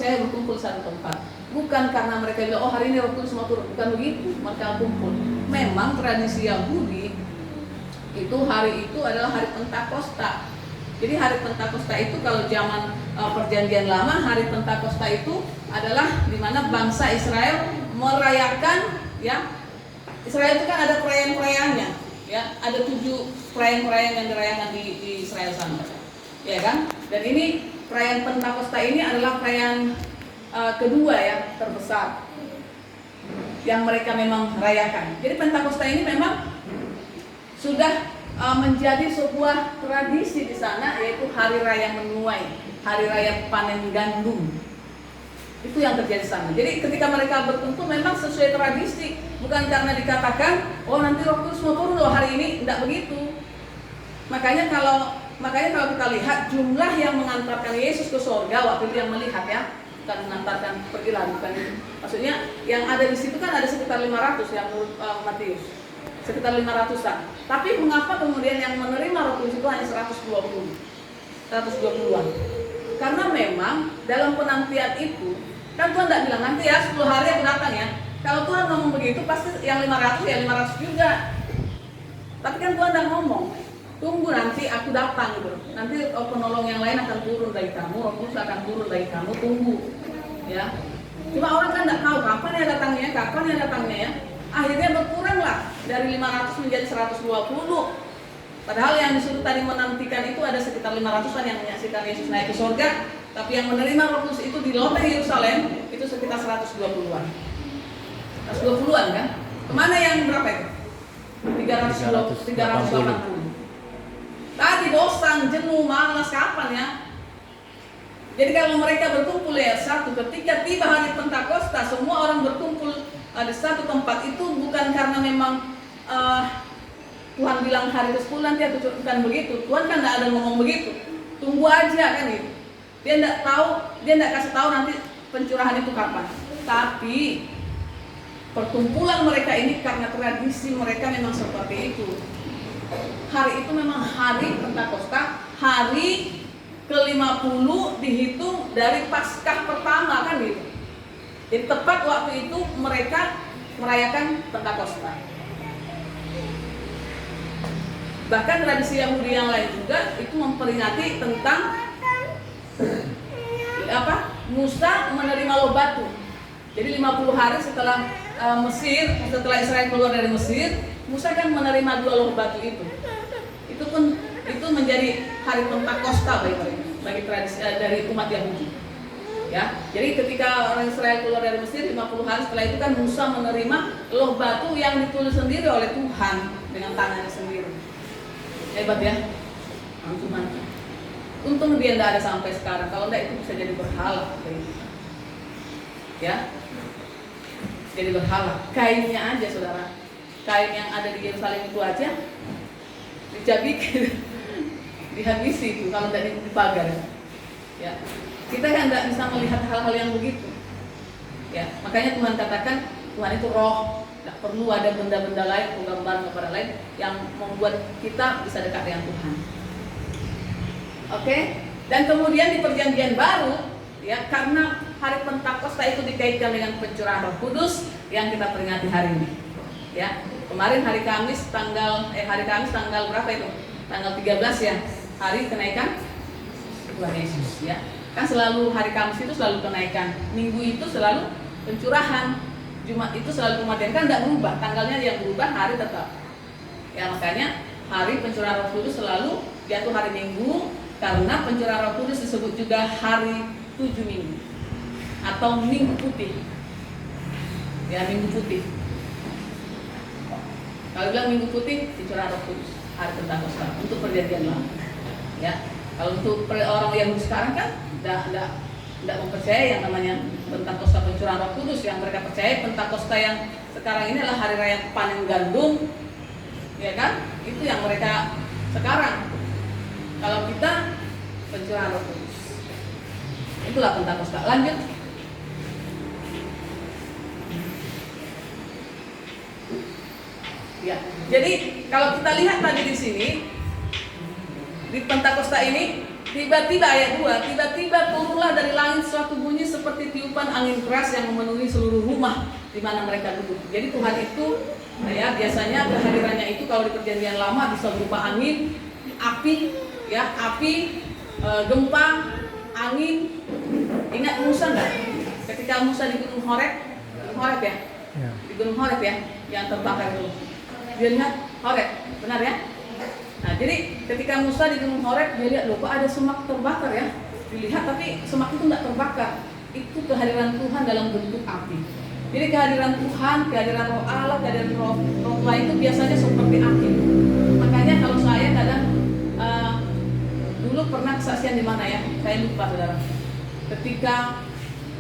percaya berkumpul satu tempat. Bukan karena mereka bilang, oh hari ini Roh Kudus mau turun. Bukan begitu, mereka kumpul. Memang tradisi Yahudi itu hari itu adalah hari Pentakosta. Jadi hari Pentakosta itu kalau zaman perjanjian lama, hari Pentakosta itu adalah di mana bangsa Israel merayakan, ya. Israel itu kan ada perayaan-perayaannya, ya. Ada 7 perayaan-perayaan yang dirayakan di Israel sana, ya kan? Dan ini perayaan Pentakosta ini adalah perayaan kedua yang terbesar yang mereka memang rayakan. Jadi Pentakosta ini memang sudah menjadi sebuah tradisi di sana, yaitu hari raya menuai, hari raya panen gandum. Itu yang terjadi di sana. Jadi ketika mereka berkumpul memang sesuai tradisi, bukan karena dikatakan, oh nanti Roh Kudus mau turun loh hari ini, tidak begitu. Makanya kalau kita lihat jumlah yang mengantarkan Yesus ke surga waktu itu, yang melihat, ya, bukan mengantarkan pergilah, bukan itu. Maksudnya yang ada di situ kan ada sekitar 500 yang menurut Matius. Sekitar 500-an. Tapi mengapa kemudian yang menerima Roh Kudus itu hanya 120-an? Karena memang dalam penantian itu, kan Tuhan tidak bilang nanti ya 10 hari aku datang ya. Kalau Tuhan ngomong begitu pasti yang 500 ya 500 juga. Tapi kan Tuhan tidak ngomong, tunggu nanti aku datang gitu. Nanti penolong yang lain akan turun dari kamu, Roh Kudus akan turun dari kamu, tunggu. Ya. Cuma orang kan tidak tahu kapan ya datangnya ya. Akhirnya berkuranglah dari 500 menjadi 120. Padahal yang disuruh tadi menantikan itu ada sekitar 500-an yang menyaksikan Yesus naik ke surga, tapi yang menerima Roh Kudus itu di loteng Yerusalem itu sekitar 120-an. 120-an kan? Kemana yang berapa itu? 380. Tadi bosan, jenuh, malas, kapan ya? Jadi kalau mereka berkumpul ya satu, ketika tiba hari Pentakosta semua orang berkumpul di satu tempat itu bukan karena memang Tuhan bilang hari ke-10 nanti aku bukan begitu. Tuhan kan tidak ada ngomong begitu. Tunggu aja kan gitu. Dia tidak kasih tahu nanti pencurahan itu kapan. Tapi perkumpulan mereka ini karena tradisi mereka memang seperti itu. Hari itu memang hari Pentakosta, hari ke-50 dihitung dari Paskah pertama kan gitu. Jadi tepat waktu itu mereka merayakan Pentakosta. Bahkan tradisi Yahudi yang lain juga itu memperingati tentang Musa menerima loh batu. Jadi 50 hari setelah setelah Israel keluar dari Mesir, Musa kan menerima 2 loh batu itu. Itu menjadi hari Pentakosta bagi tradisi dari umat Yahudi. Ya, jadi ketika orang Israel keluar dari Mesir 50 hari setelah itu kan Musa menerima loh batu yang ditulis sendiri oleh Tuhan dengan tangannya sendiri. Hebat ya, mantap. Untung dia tidak ada sampai sekarang. Kalau tidak itu bisa jadi berhala. Ya, jadi berhala. Kainnya aja saudara, kain yang ada di Yerusalem itu aja dicabik, dihabisi itu kalau tidak dipagar. Ya. Kita kan tidak bisa melihat hal-hal yang begitu. Ya, makanya Tuhan katakan Tuhan itu roh, tidak perlu ada benda-benda lain, penggambaran kepada lain yang membuat kita bisa dekat dengan Tuhan. Oke? Dan kemudian di Perjanjian Baru, ya, karena hari Pentakosta itu dikaitkan dengan pencurahan Roh Kudus yang kita peringati hari ini. Ya, kemarin hari Kamis tanggal berapa itu? Tanggal 13 ya, hari kenaikan Tuhan Yesus ya. Kan selalu hari Kamis itu selalu kenaikan, Minggu itu selalu pencurahan, Jumat itu selalu kematian, kan tidak berubah, tanggalnya yang berubah, hari tetap. Ya makanya hari pencurahan Roh Kudus selalu jatuh hari Minggu, karena pencurahan Roh Kudus disebut juga hari 7 minggu atau Minggu Putih. Ya, Minggu Putih. Kalau bilang Minggu Putih, pencurahan Roh Kudus, hari Pentakosta untuk perjanjian lama. Ya. Kalau untuk orang yang sekarang kan tidak mempercayai yang namanya Pentakosta pencurahan Roh Kudus. Yang mereka percaya Pentakosta yang sekarang ini adalah hari raya panen gandum, ya kan? Itu yang mereka sekarang. Kalau kita pencurahan Roh Kudus, itulah Pentakosta. Lanjut. Ya, jadi kalau kita lihat tadi di sini di Pentakosta ini tiba-tiba ayat 2, tiba-tiba turunlah dari langit suatu bunyi seperti angin keras yang memenuhi seluruh rumah di mana mereka duduk. Jadi Tuhan itu ya biasanya kehadirannya itu kalau di perjanjian lama bisa berupa angin, api, ya api, gempa, angin. Ingat Musa nggak? Ketika Musa di Gunung Horeb ya, di Gunung Horeb ya, yang terbakar itu. Dia lihat Horeb, benar ya? Nah, jadi ketika Musa di Gunung Horeb, dia lihat loh, kok ada semak terbakar ya? Dilihat tapi semak itu nggak terbakar. Itu kehadiran Tuhan dalam bentuk api. Jadi kehadiran Tuhan, kehadiran Roh Allah, kehadiran Roh Tuhan itu biasanya seperti api. Makanya kalau saya kadang dulu pernah kesaksian di mana ya? Saya lupa saudara. Ketika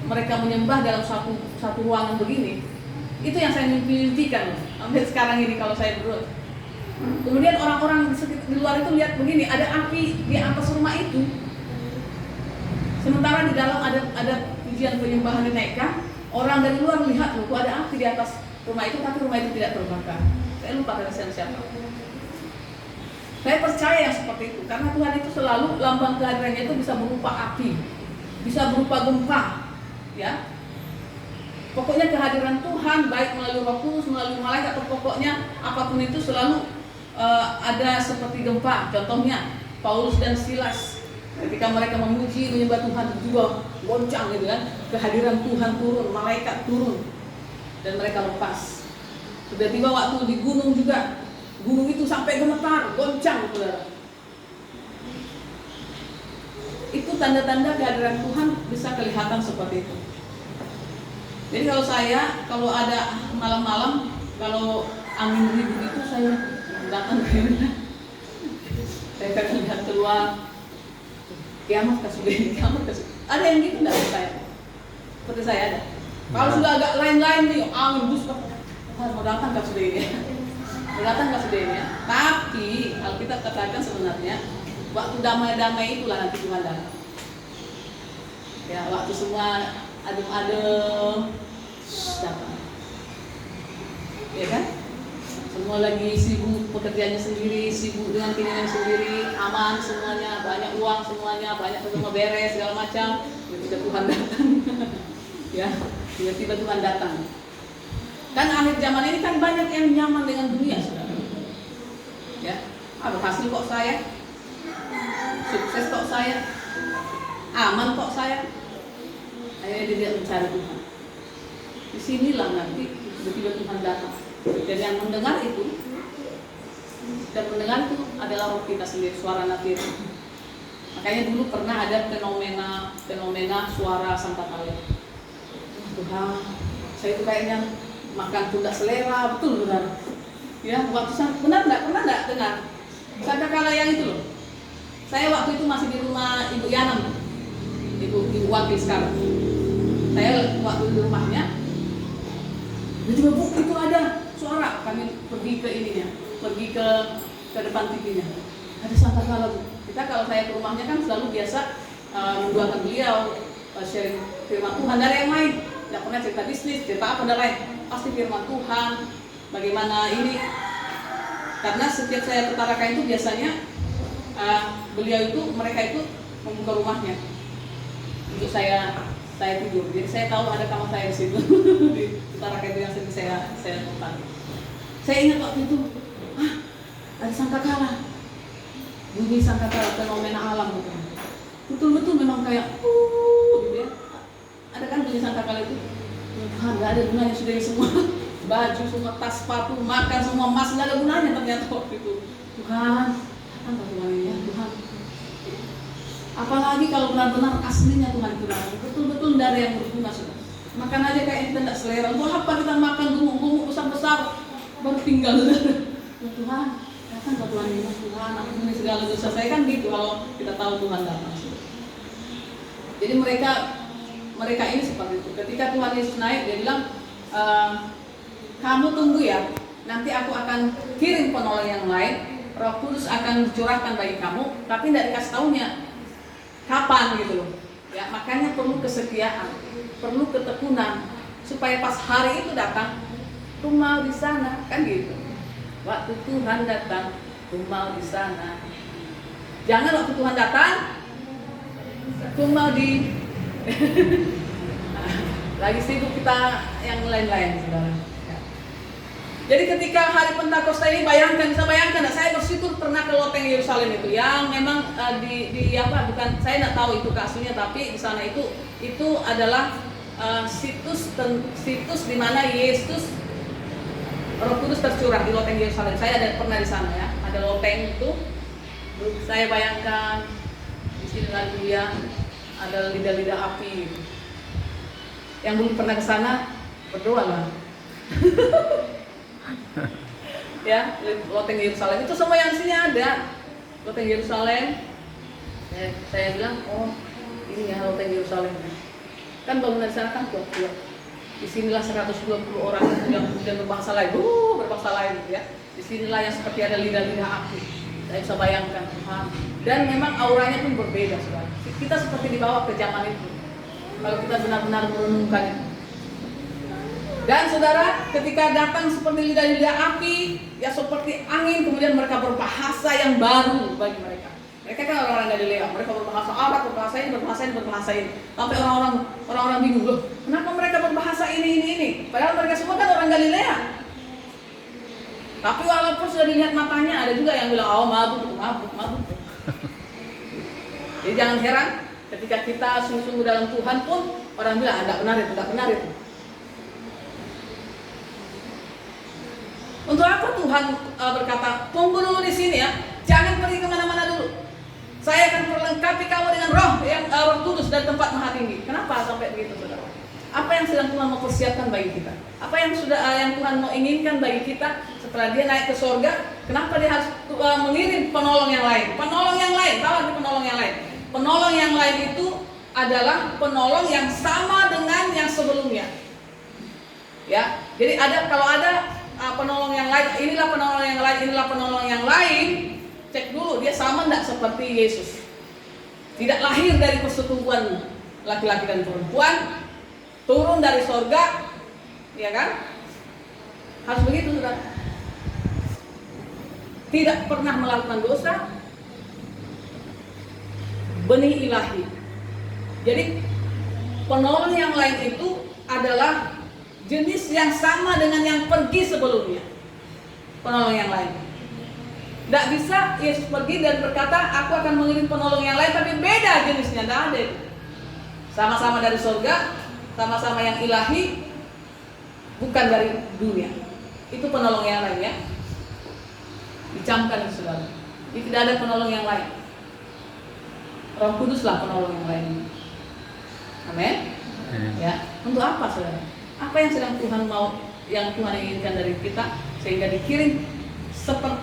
mereka menyembah dalam satu ruangan begini, itu yang saya mimpikan sampai sekarang ini kalau saya berdua. Kemudian orang-orang di luar itu lihat begini, ada api di atas rumah itu. Sementara di dalam ada pujian penyembahan dinaikkan, orang dari luar melihat loh, kok ada api di atas rumah itu, tapi rumah itu tidak terbakar. Saya lupa kesaksian siapa. Saya percaya yang seperti itu, karena Tuhan itu selalu lambang kehadirannya itu bisa berupa api, bisa berupa gempa, ya. Pokoknya kehadiran Tuhan baik melalui Roh Kudus, melalui malaikat, atau pokoknya apapun itu selalu ada seperti gempa. Contohnya Paulus dan Silas ketika mereka memuji menyembah Tuhan juga goncang gitu kan, kehadiran Tuhan turun, malaikat turun dan mereka lepas. Tiba-tiba waktu di gunung juga, gunung itu sampai gemetar, goncang saudara. Itu tanda-tanda kehadiran Tuhan bisa kelihatan seperti itu. Jadi kalau ada malam-malam, kalau angin ribut itu saya datang ke mana? Saya akan lihat keluar, kiamat kasih, kiamat kasih. Ada yang gitu enggak saya? Seperti saya ada. Kalau sudah agak lain-lain nih, angin bus, mau datang kasih ini, mau datang kasih ini. Tapi kalau kita katakan sebenarnya waktu damai-damai itulah nanti Tuhan datang. Ya, waktu semua adem-adem datang, ya kan? Semua lagi sibuk pekerjaannya sendiri, sibuk dengan keinginan sendiri, aman semuanya, banyak uang semuanya, banyak semua beres segala macam. Tiba-tiba Tuhan datang, ya, tiba-tiba Tuhan datang. Kan akhir zaman ini kan banyak yang nyaman dengan dunia, saudara. Ya, berhasil kok saya, sukses kok saya, aman kok saya. Akhirnya dia mencari Tuhan. Disinilah nanti tiba-tiba Tuhan datang. Dan yang mendengar itu, dan mendengar itu adalah roh kita sendiri, suara nabi. Makanya dulu pernah ada fenomena suara sangkakala. Tuhan, saya itu kayaknya makan pundak selera, betul benar. Ya, waktu benar nggak dengar sangkakala yang itu loh. Saya waktu itu masih di rumah Ibu Yanam, Ibu Wakil sekarang. Saya waktu di rumahnya, tiba-tiba Bu, itu ada suara. Kami pergi ke ininya, pergi ke depan TV-nya. Ada sangkakala Bu. Kita kalau saya ke rumahnya kan selalu biasa mendoakan beliau, sharing firman Tuhan dari yang lain. Tidak pernah cerita bisnis, cerita apa dan lain. Pasti firman Tuhan, bagaimana ini. Karena setiap saya ke Tarakan itu biasanya beliau itu, mereka itu membuka rumahnya untuk saya tidur. Jadi saya tahu ada kamar saya di situ di Tarakan itu yang sering saya tempati. Saya ingat waktu itu, ada sangkakala, bunyi sangkakala, fenomena alam gitu. Betul-betul memang kayak gitu ya. Ada kan bunyi sangkakala itu? Tuhan, nggak ada gunanya sudah semua. Baju semua, tas, sepatu, makan semua, emas, nggak ada gunanya ternyata waktu itu. Tuhan, apa Tuhan ya Tuhan? Apalagi kalau benar-benar aslinya Tuhan itu betul-betul tidak ada yang berguna sudah. Makan aja kayak kita tidak selera. Untuk apa kita makan gumuk-gumuk besar-besar baru tinggal? Tuhan, datang ke Tuhan ini, Tuhan, ampuni segala dosa saya kan gitu kalau kita tahu Tuhan datang. Jadi mereka ini seperti itu. Ketika Tuhan Yesus naik, dia bilang, kamu tunggu ya, nanti aku akan kirim penolong yang lain, Roh Kudus akan dicurahkan bagi kamu, tapi tidak dikasih tahunya kapan gitu loh. Ya, makanya perlu kesetiaan, perlu ketekunan supaya pas hari itu datang, tumal di sana, kan gitu. Waktu Tuhan datang, tumal di sana. Jangan waktu Tuhan datang, tumal di Lagi sibuk kita yang lain-lain, saudara. Ya. Jadi ketika hari Pentakosta ini, bisa bayangkan, saya bersyukur pernah ke loteng Yerusalem itu, yang memang bukan, saya nggak tahu itu aslinya, tapi di sana itu adalah situs di mana Yesus, Roh Kudus tercurah di loteng Yerusalem. Saya pernah di sana ya, ada loteng itu. Saya bayangkan di sini ya, ada lidah-lidah api. Yang belum pernah ke sana, berdoa lah. Ya, loteng Yerusalem itu semua yang di sini ada. Loteng Yerusalem. Saya bilang, oh ini ya loteng Yerusalem. Kan bangunan di sana kan kuat-kuat. Disinilah 120 orang yang kemudian berbangsa lain, ya. Disinilah yang seperti ada lidah-lidah api. Saya bisa bayangkan, dan memang auranya pun berbeda, saudara. Kita seperti dibawa ke zaman itu. Kalau kita benar-benar merenungkannya. Dan saudara, ketika datang seperti lidah-lidah api, ya seperti angin, kemudian mereka berbahasa yang baru bagi mereka. Mereka kan orang-orang Galilea, mereka berbahasa Arab, berbahasa ini. Sampai orang-orang bingung, loh, kenapa mereka berbahasa ini? Padahal mereka semua kan orang Galilea. Tapi walaupun sudah dilihat matanya, ada juga yang bilang, oh mabuk. Jadi jangan heran, ketika kita sungguh-sungguh dalam Tuhan pun, orang bilang, tidak benar itu. Untuk apa Tuhan berkata, tunggu dulu di sini ya, jangan pergi kemana-mana dulu. Saya akan perlengkapi kamu dengan Roh Kudus dan tempat maha tinggi. Kenapa sampai begitu, saudara? Apa yang sedang Tuhan mau persiapkan bagi kita? Apa yang Tuhan mau inginkan bagi kita setelah dia naik ke sorga? Kenapa dia harus mengirim penolong yang lain? Penolong yang lain, tahu arti penolong yang lain? Penolong yang lain itu adalah penolong yang sama dengan yang sebelumnya. Ya, jadi kalau ada penolong yang lain, inilah penolong yang lain, cek dulu dia sama tidak seperti Yesus. Tidak lahir dari persetubuhan laki-laki dan perempuan, turun dari sorga, ya kan? Harus begitu, saudara. Tidak pernah melakukan dosa, benih ilahi. Jadi penolong yang lain itu adalah jenis yang sama dengan yang pergi sebelumnya. Penolong yang lain. Tidak bisa Yesus pergi dan berkata, aku akan mengirim penolong yang lain, tapi beda jenisnya, tidak ada. Sama-sama dari surga, sama-sama yang ilahi, bukan dari dunia. Itu penolong yang lain ya. Dicamkan itu, saudara. Jadi tidak ada penolong yang lain. Roh Kuduslah penolong yang lain. Amin. Ya. Untuk apa, saudara? Apa yang sedang Tuhan mau, yang Tuhan inginkan dari kita sehingga dikirim?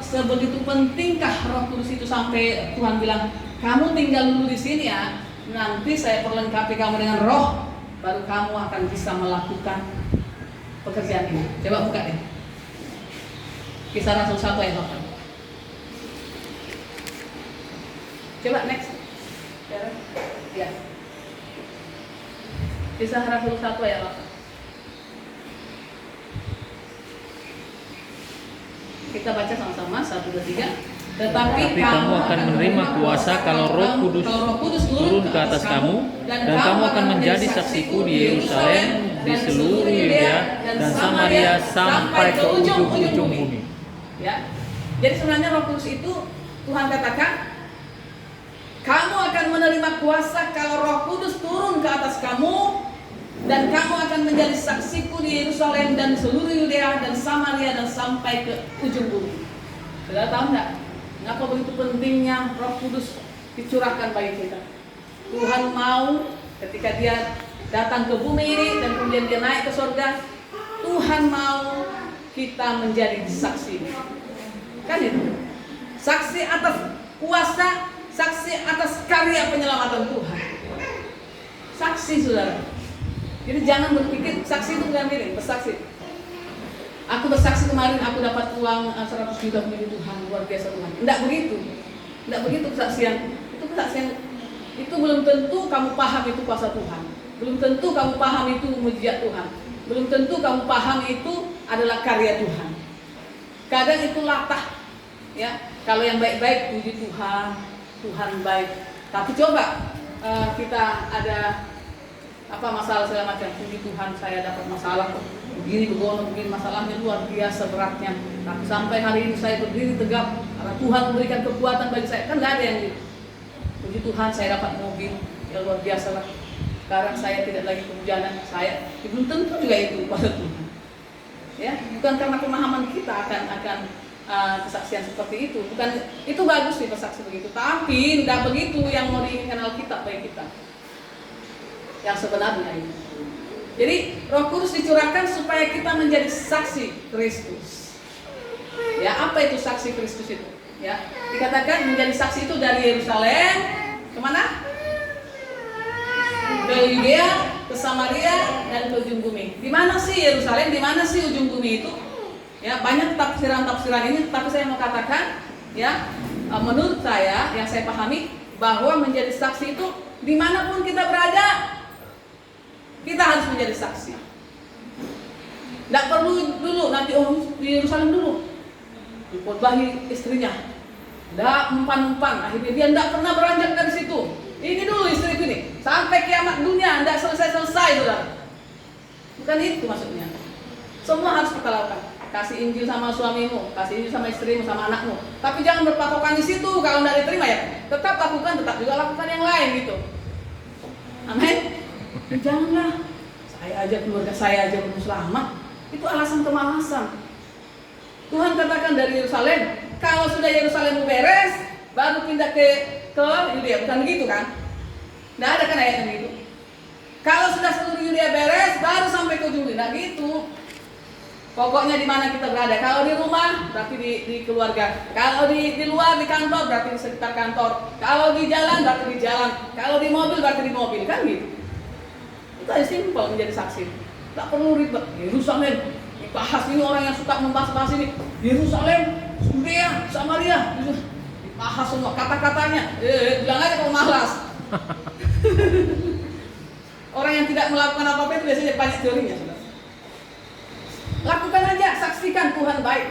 Sebegitu pentingkah Roh Kudus itu sampai Tuhan bilang, kamu tinggal dulu di sini ya, nanti saya perlengkapi kamu dengan Roh, baru kamu akan bisa melakukan pekerjaan ini. Coba buka deh. Kisah Rasul 1 ayat 8. Coba next. Ya. Kisah Rasul 1 ayat 8. Kita baca sama-sama 1, 2, 3. Tetapi kamu akan menerima kuasa kalau Roh Kudus turun ke atas kamu, dan kamu akan menjadi saksiku di Yerusalem, di seluruh Yudea dan Samaria sampai ke ujung-ujung bumi. Ya. Jadi sebenarnya Roh Kudus itu Tuhan katakan, kamu akan menerima kuasa kalau Roh Kudus turun ke atas kamu, dan kamu akan menjadi saksiku di Yerusalem dan seluruh Yudea dan Samaria dan sampai ke ujung bumi. Sudah tahu enggak? Mengapa begitu pentingnya Roh Kudus dicurahkan bagi kita? Tuhan mau ketika dia datang ke bumi ini dan kemudian dia naik ke surga, Tuhan mau kita menjadi saksi. Kan itu? Saksi atas kuasa, saksi atas karya penyelamatan Tuhan. Saksi, saudara. Jadi jangan berpikir saksi itu bukan milik, bersaksi. Aku bersaksi kemarin aku dapat uang 100 juta puji Tuhan, luar biasa Tuhan. Tidak begitu. Tidak begitu kesaksian. Itu kesaksian. Itu belum tentu kamu paham itu kuasa Tuhan. Belum tentu kamu paham itu mujizat Tuhan. Belum tentu kamu paham itu adalah karya Tuhan. Kadang itu latah. Ya, kalau yang baik-baik puji Tuhan, Tuhan baik. Tapi coba kita ada apa masalah segala macam. Puji Tuhan saya dapat masalah begini begini masalahnya luar biasa beratnya. Tapi sampai hari ini saya berdiri tegap karena Tuhan memberikan kekuatan bagi saya. Kan nggak ada yang gitu. Puji Tuhan saya dapat mobil, ya luar biasa lah. Sekarang saya tidak lagi kehujanan, saya belum tentu juga itu pada Tuhan. Ya, bukan karena pemahaman kita akan kesaksian seperti itu. Bukan itu bagus sih bersaksi begitu, tapi tidak begitu yang mau diinginkan Alkitab bagi kita. Yang sebenarnya itu. Jadi Roh Kudus dicurahkan supaya kita menjadi saksi Kristus. Ya, apa itu saksi Kristus itu? Ya, dikatakan menjadi saksi itu dari Yerusalem kemana? Ke Yudea, ke Samaria, dan ke ujung bumi. Di mana sih Yerusalem? Di mana sih ujung bumi itu? Ya, banyak tafsiran-tafsiran ini, tapi saya mau katakan, ya, menurut saya yang saya pahami bahwa menjadi saksi itu dimanapun kita berada, kita harus menjadi saksi. Tidak perlu dulu nanti di Yerusalem dulu dikotbahi istrinya, tidak umpan-umpan, akhirnya dia tidak pernah beranjak dari situ. Ini dulu istriku ini, sampai kiamat dunia tidak selesai-selesai, saudara. Bukan itu maksudnya. Semua harus kita lakukan. Kasih Injil sama suamimu, kasih Injil sama istrimu, sama anakmu. Tapi jangan berpatokan di situ. Kalau tidak diterima ya, tetap lakukan, tetap juga lakukan yang lain gitu. Amin. Janganlah. Saya aja keluarga saya aja belum selamat. Itu alasan kemalasan. Tuhan katakan dari Yerusalem, kalau sudah Yerusalem beres, baru pindah ke Yudea, bukan begitu kan? Tidak ada kan ayat yang gitu. Kalau sudah seluruh Yudea beres, baru sampai ke ujung bumi. Gitu. Pokoknya di mana kita berada. Kalau di rumah, berarti di keluarga. Kalau di luar, di kantor, berarti di sekitar kantor. Kalau di jalan, berarti di jalan. Kalau di mobil, berarti di mobil. Kan gitu. Itu aja simpel menjadi saksi. Tak perlu ribet. Yerusalem. Dibahas ini orang yang suka membahas ini. Yerusalem, Yudea, Samaria. Dibahas semua kata-katanya. Bilang aja kalau malas. Orang yang tidak melakukan apa-apa itu biasanya banyak teorinya. Lakukan aja, saksikan Tuhan baik.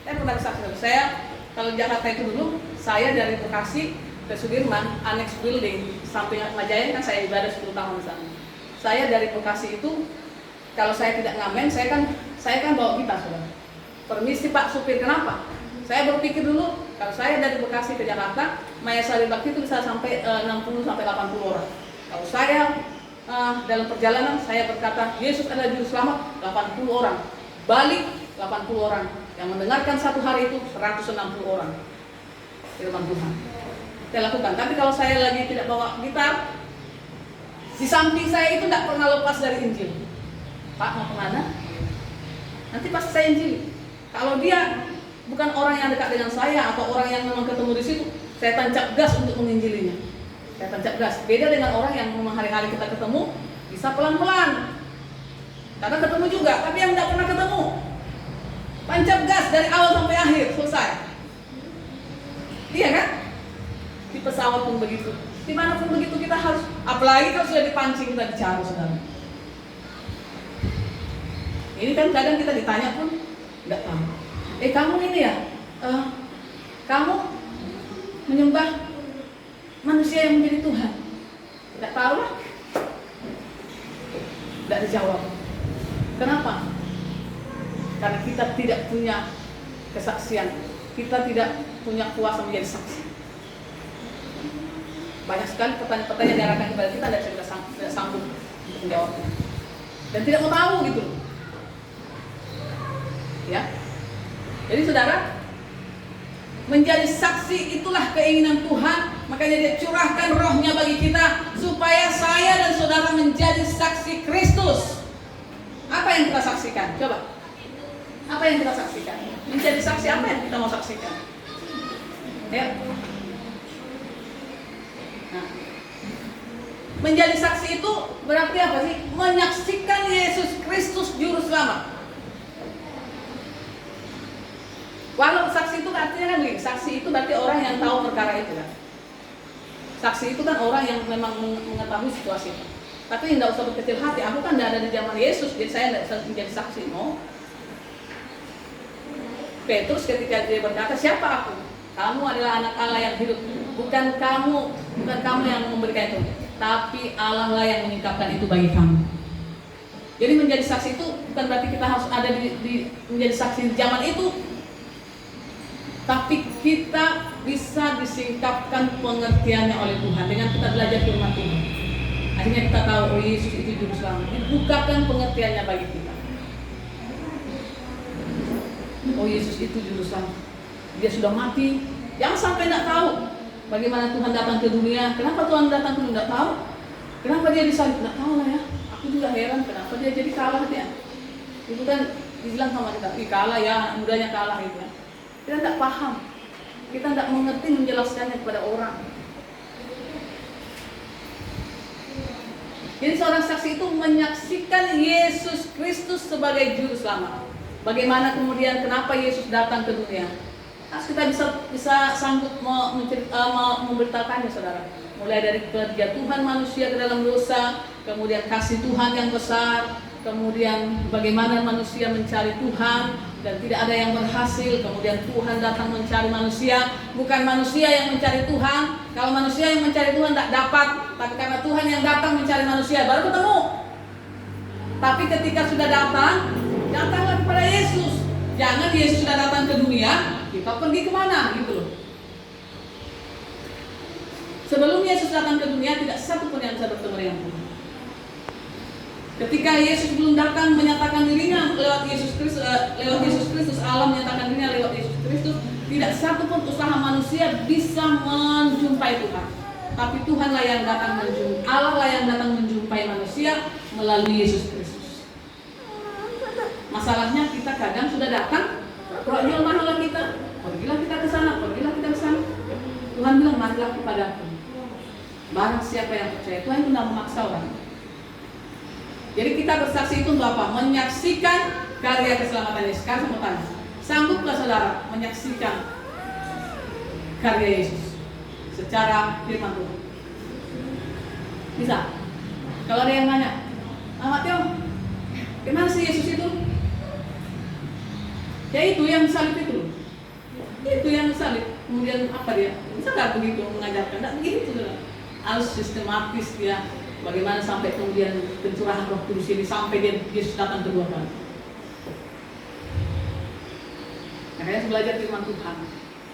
Saya pernah saksikan. Saya kalau Jakarta itu dulu, saya dari Bekasi ke Sudirman, Annex Building, samping Majayan kan saya ibadah 10 tahun di sana. Saya dari Bekasi itu, kalau saya tidak ngamen, saya kan bawa gitar, saudara. Permisi Pak supir, kenapa? Saya berpikir dulu, kalau saya dari Bekasi ke Jakarta, Maya Sari Bakti itu bisa sampai 60 sampai 80 orang. Kalau saya dalam perjalanan saya berkata Yesus adalah juru selamat, 80 orang. Balik 80 orang. Yang mendengarkan satu hari itu 160 orang. Firman Tuhan. Saya lakukan. Tapi kalau saya lagi tidak bawa gitar, di samping saya itu tidak pernah lepas dari Injil. Pak mau kemana? Nanti pasti saya Injil. Kalau dia bukan orang yang dekat dengan saya atau orang yang memang ketemu di situ, saya tancap gas untuk menginjilinya. Saya tancap gas. Beda dengan orang yang memang hari-hari kita ketemu, bisa pelan-pelan. Karena ketemu juga, tapi yang tidak pernah ketemu, tancap gas dari awal sampai akhir, selesai. Iya kan? Di pesawat pun begitu. Dimanapun begitu kita harus, apalagi kalau sudah dipancing kita bicara, saudara. Ini kan kadang kita ditanya pun nggak tahu. Kamu ini ya, kamu menyembah manusia yang menjadi Tuhan? Tidak tahu lah. Tidak dijawab. Kenapa? Karena kita tidak punya kesaksian. Kita tidak punya kuasa menjadi saksi. Banyak sekali pertanyaan-pertanyaan yang diarahkan kepada kita tidak sanggup untuk menjawabnya. Dan tidak mau tahu gitu. Ya. Jadi saudara, menjadi saksi itulah keinginan Tuhan. Makanya dia curahkan rohnya bagi kita supaya saya dan saudara menjadi saksi Kristus. Apa yang kita saksikan? Coba. Apa yang kita saksikan? Menjadi saksi apa yang kita mau saksikan? Ya. Nah, menjadi saksi itu berarti apa sih? Menyaksikan Yesus Kristus Juru Selamat. Walau saksi itu artinya kan begini, saksi itu berarti orang yang tahu perkara itu kan. Saksi itu kan orang yang memang mengetahui situasi itu. Tapi tidak usah berkecil hati, aku kan tidak ada di zaman Yesus, jadi saya tidak menjadi saksi. No. Petrus ketika dia berkata, siapa aku? Kamu adalah anak Allah yang hidup. Bukan kamu yang memberikan itu. tapi Allah lah yang mengungkapkan itu bagi kamu. Jadi menjadi saksi itu bukan berarti kita harus ada menjadi saksi di zaman itu, tapi kita bisa disingkapkan pengertiannya oleh Tuhan dengan kita belajar firman Tuhan. Akhirnya kita tahu, oh Yesus itu juru selamat. Dibukakan pengertiannya bagi kita. Oh Yesus itu juru selamat. Dia sudah mati. Jangan sampai tidak tahu bagaimana Tuhan datang ke dunia. Kenapa Tuhan datang ke dunia? Tidak tahu. Kenapa dia disalib? Tidak tahu lah ya. Aku juga heran kenapa dia jadi kalah dia. Itu kan dibilang sama kita, kalah ya, anak mudanya kalah gitu ya. Kita tidak paham. Kita tidak mengerti menjelaskannya kepada orang. Jadi seorang saksi itu menyaksikan Yesus Kristus sebagai juru selamat. Bagaimana kemudian kenapa Yesus datang ke dunia? Nah, kita bisa sanggup memberitakannya, saudara. Mulai dari kejatuhan manusia ke dalam dosa, kemudian kasih Tuhan yang besar, kemudian bagaimana manusia mencari Tuhan dan tidak ada yang berhasil. Kemudian Tuhan datang mencari manusia, bukan manusia yang mencari Tuhan. Kalau manusia yang mencari Tuhan tidak dapat, tapi karena Tuhan yang datang mencari manusia baru ketemu. Tapi ketika sudah datang, datanglah kepada Yesus. Jangan Yesus sudah datang ke dunia, kita pergi kemana gitu loh. Sebelum Yesus datang ke dunia, tidak satu pun yang bisa bertemu dengan Tuhan. Ketika Yesus belum datang menyatakan dirinya lewat Yesus Kristus, Allah menyatakan dirinya lewat Yesus Kristus, tidak satu pun usaha manusia bisa menjumpai Tuhan. Tapi Tuhanlah yang datang menjumpai, Allah lah yang datang menjumpai manusia melalui Yesus Kristus. Masalahnya kita kadang sudah datang, rohnya lemahlah kita, pergilah kita ke sana, pergilah kita ke sana. Tuhan bilang, marilah kepadaku. Barang siapa yang percaya, Tuhan itu tidak memaksa orang. Jadi kita bersaksi itu untuk apa? Menyaksikan karya keselamatan Yesus. Sekarang saya mau tanya, sanggupkah saudara menyaksikan karya Yesus secara firman Tuhan? Bisa? Kalau ada yang nanya, Mateo, gimana sih Yesus itu? Ya itu yang salib itu. Itu yang salib. Kemudian apa dia? Bisa nggak begitu mengajarkan? Tidak begitu, saudara. Harus sistematis dia. Bagaimana sampai kemudian pencurahan Roh Kudus ini sampai Yesus datang kedua kali. Makanya belajar firman Tuhan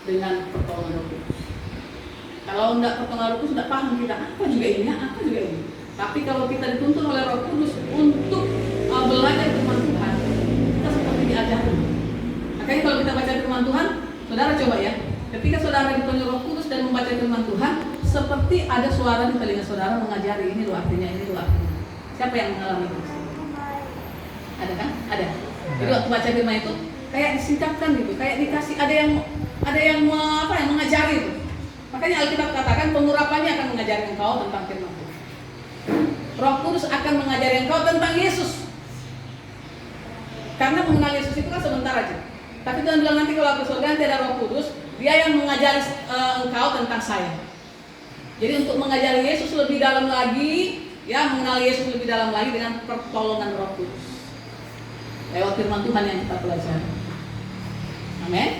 dengan pertolongan Roh Kudus. Kalau tidak pertolongan Roh Kudus, tidak paham kita apa juga ini, apa juga ini. Tapi kalau kita dituntun oleh Roh Kudus untuk belajar firman Tuhan, kita seperti diajarkan. Makanya kalau kita baca firman Tuhan, saudara coba ya. Ketika saudara dituntun Roh Kudus dan membaca firman Tuhan, seperti ada suara di telinga saudara mengajari, ini loh artinya, ini loh artinya. Siapa yang mengalami itu? Ada kan? Ada. Jadi waktu baca firman itu kayak disingkapkan gitu, kayak dikasih ada yang mengajari itu. Makanya Alkitab katakan pengurapannya akan mengajari engkau tentang firman Tuhan. Roh Kudus akan mengajari engkau tentang Yesus. Karena mengenal Yesus itu kan sebentar aja. Tapi Tuhan bilang nanti kalau aku surga nanti ada Roh Kudus, Dia yang mengajari engkau tentang saya. Jadi untuk mengajari Yesus lebih dalam lagi, ya mengenal Yesus lebih dalam lagi dengan pertolongan Roh Kudus. Lewat firman Tuhan yang kita pelajari. Amin.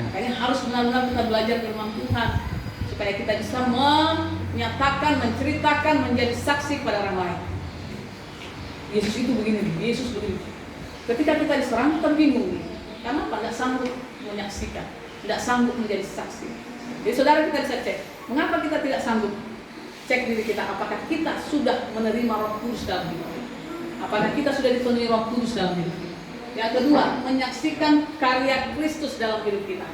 Makanya harus benar-benar kita belajar firman Tuhan supaya kita bisa menyatakan, menceritakan, menjadi saksi kepada orang lain. Yesus itu begini, Yesus begini. Ketika kita diserang, kita bingung. Karena apa? Tidak sanggup menyaksikan, tidak sanggup menjadi saksi. Jadi saudara kita bisa cek, mengapa kita tidak sanggup? Cek diri kita, apakah kita sudah menerima Roh Kudus dalam hidup kita? Apakah kita sudah dipenuhi Roh Kudus dalam hidup kita? Yang kedua, menyaksikan karya Kristus dalam hidup kita.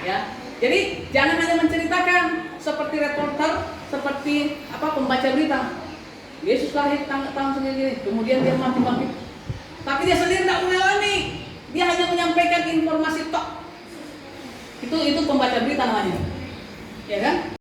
Ya, jadi jangan hanya menceritakan seperti reporter, seperti pembaca berita. Yesus lahir tahun segini, kemudian dia mati. Tapi dia sendiri tidak mengalami. Dia hanya menyampaikan informasi tok. Itu pembaca berita namanya. Ya kan?